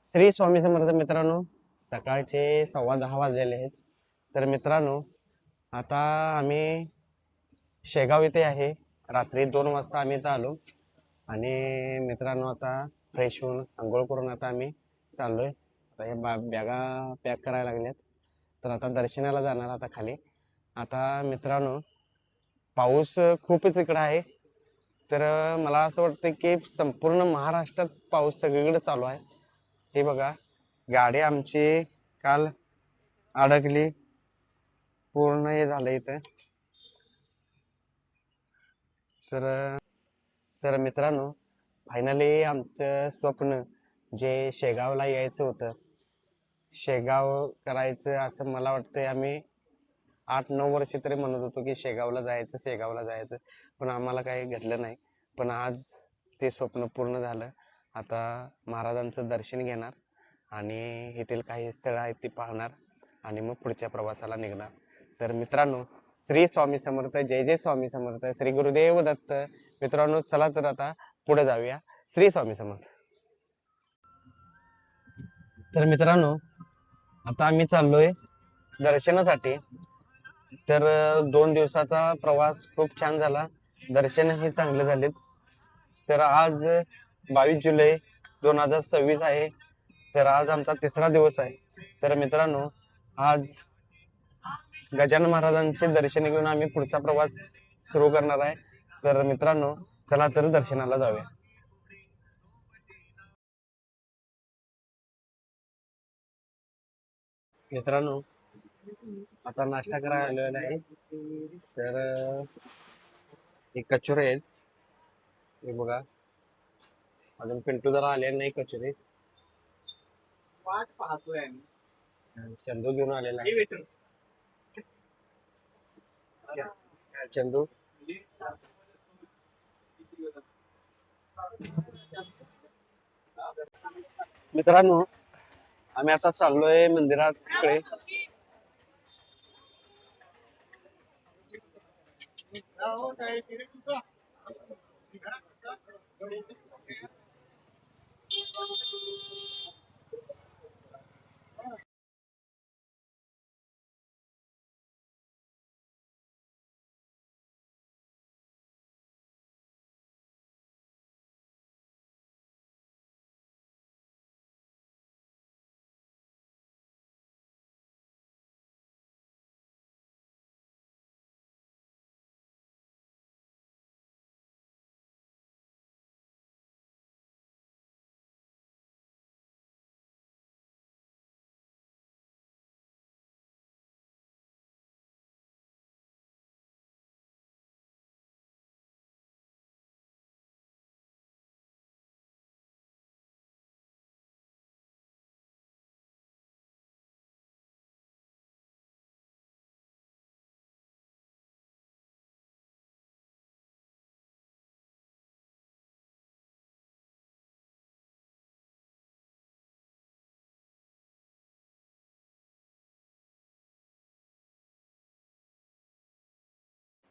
श्री स्वामी समर्थ मित्रांनो, सकाळचे 10:15 वाजलेले आहेत. तर मित्रांनो, आता आम्ही शेगाव इथे आहे. रात्री 2 वाजता आम्ही इथं आलो आणि मित्रांनो आता फ्रेश होऊन आंघोळ करून आता आम्ही चाललोय. आता हे बॅगा पॅक करायला लागल्यात. तर आता दर्शनाला जाणार आता खाली. आता मित्रांनो, पाऊस खूपच इकडं आहे. तर मला असं वाटतं की संपूर्ण महाराष्ट्रात पाऊस सगळीकडे चालू आहे. हे बघा, गाडी आमची काल अडकली, पूर्ण हे झालं इथं. तर तर मित्रांनो, फायनली आमचं स्वप्न जे शेगावला यायचं होतं, शेगाव करायचं असं मला वाटतंय. आम्ही 8-9 वर्ष तरी म्हणत होतो की शेगावला जायचं, शेगावला जायचं, पण आम्हाला काही घडलं नाही. पण आज ते स्वप्न पूर्ण झालं. आता महाराजांचं दर्शन घेणार आणि येथील काही स्थळं आहेत ती पाहणार आणि मग पुढच्या प्रवासाला निघणार. तर मित्रांनो, श्री स्वामी समर्थ, जय जय स्वामी समर्थ, श्री गुरुदेव दत्त. मित्रांनो, चला तर आता पुढे जाऊया. श्री स्वामी समर्थ. तर मित्रांनो, आता आम्ही चाललोय दर्शनासाठी. तर 2 दिवसाचा प्रवास खूप छान झाला, दर्शनही चांगले झालेत. तर आज 22 जुलै 2026 आहे. तर आज आमचा 3रा दिवस आहे. तर मित्रांनो, आज गजानन महाराजांचे दर्शन घेऊन आम्ही पुढचा प्रवास सुरू करणार आहे. तर मित्रांनो, चला तर दर्शनाला जाऊया. मित्रांनो, आता नाश्ता करायला आलेला आहे. तर हे कचोरे आहेत, हे बघा. अजून पिंटू जरा आले नाही कचोरे. वाट पाहतोय आम्ही. चंदू घेऊन आलेला आहे. चंदू, मित्रांनो, आम्ही आता चाललोय मंदिरात इकडे.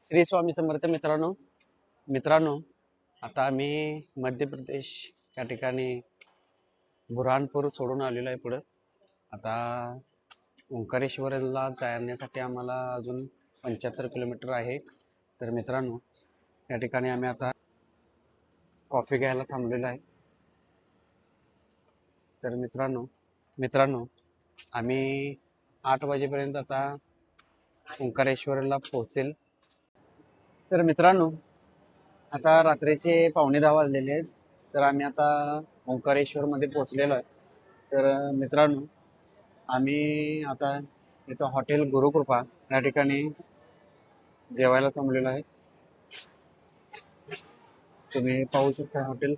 श्री स्वामी समर्थ मित्रांनो. मित्रांनो, आता आम्ही मध्य प्रदेश या ठिकाणी बुरहानपूर सोडून आलेलो आहे पुढं. आता ओंकारेश्वरला जाण्यासाठी आम्हाला अजून 75 किलोमीटर आहे. तर मित्रांनो, या ठिकाणी आम्ही आता कॉफी घ्यायला थांबलेलो आहे. तर मित्रांनो मित्रांनो आम्ही 8 वाजेपर्यंत आता ओंकारेश्वरला पोहोचेल. तर मित्रांनो, आता रात्रीचे 9:45 वाजलेले आहेत. तर आम्ही आता ओंकारेश्वरमध्ये पोहोचलेलो आहे. तर मित्रांनो, आम्ही आता इथं हॉटेल गुरुकृपा या ठिकाणी जेवायला थांबलेलो आहे. तुम्ही पाहू शकता हॉटेल.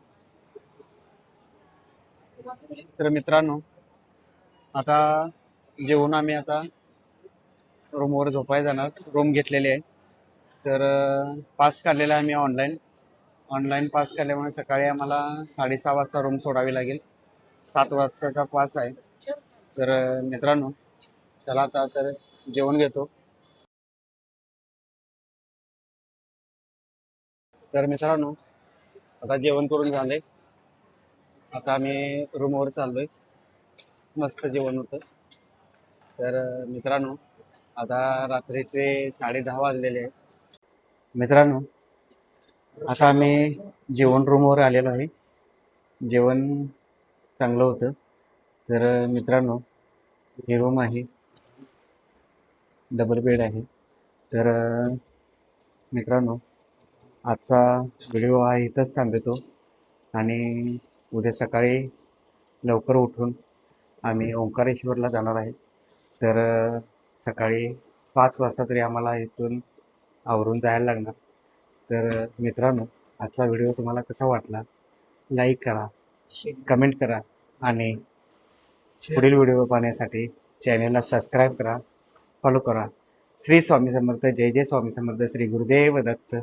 तर मित्रांनो, आता जेवून आम्ही आता रूमवर झोपायला जाणार. रूम घेतलेली आहे. तर पास काढलेला आहे आम्ही ऑनलाईन. ऑनलाईन पास काढल्यामुळे सकाळी आम्हाला 6:30 वाजता रूम सोडावी लागेल. 7 वाजताचा पास आहे. तर मित्रांनो, चला आता तर जेवण घेतो. तर मित्रांनो, आता जेवण करून झाले. आता आम्ही रूमवर चाललोय. मस्त जेवण होतं. तर मित्रांनो, आता रात्रीचे 10:30 वाजलेले आहेत. मित्रांनो, आता आम्ही जेवण रूमवर आलेलो आहे. जेवण चांगलं होतं. तर मित्रांनो, ही रूम आहे, डबल बेड आहे. तर मित्रांनो, आजचा व्हिडिओ हा इथंच थांबवतो आणि उद्या सकाळी लवकर उठून आम्ही ओंकारेश्वरला जाणार आहे. तर सकाळी 5 वाजता तरी आम्हाला इथून आवरून जायला लागणार. तर मित्रांनो, आजचा व्हिडिओ तुम्हाला कसा वाटला, लाईक करा, कमेंट करा आणि पुढील व्हिडिओ पाहण्यासाठी चॅनलला सबस्क्राईब करा, फॉलो करा. श्री स्वामी समर्थ. जय जय स्वामी समर्थ. श्री गुरुदेव दत्त.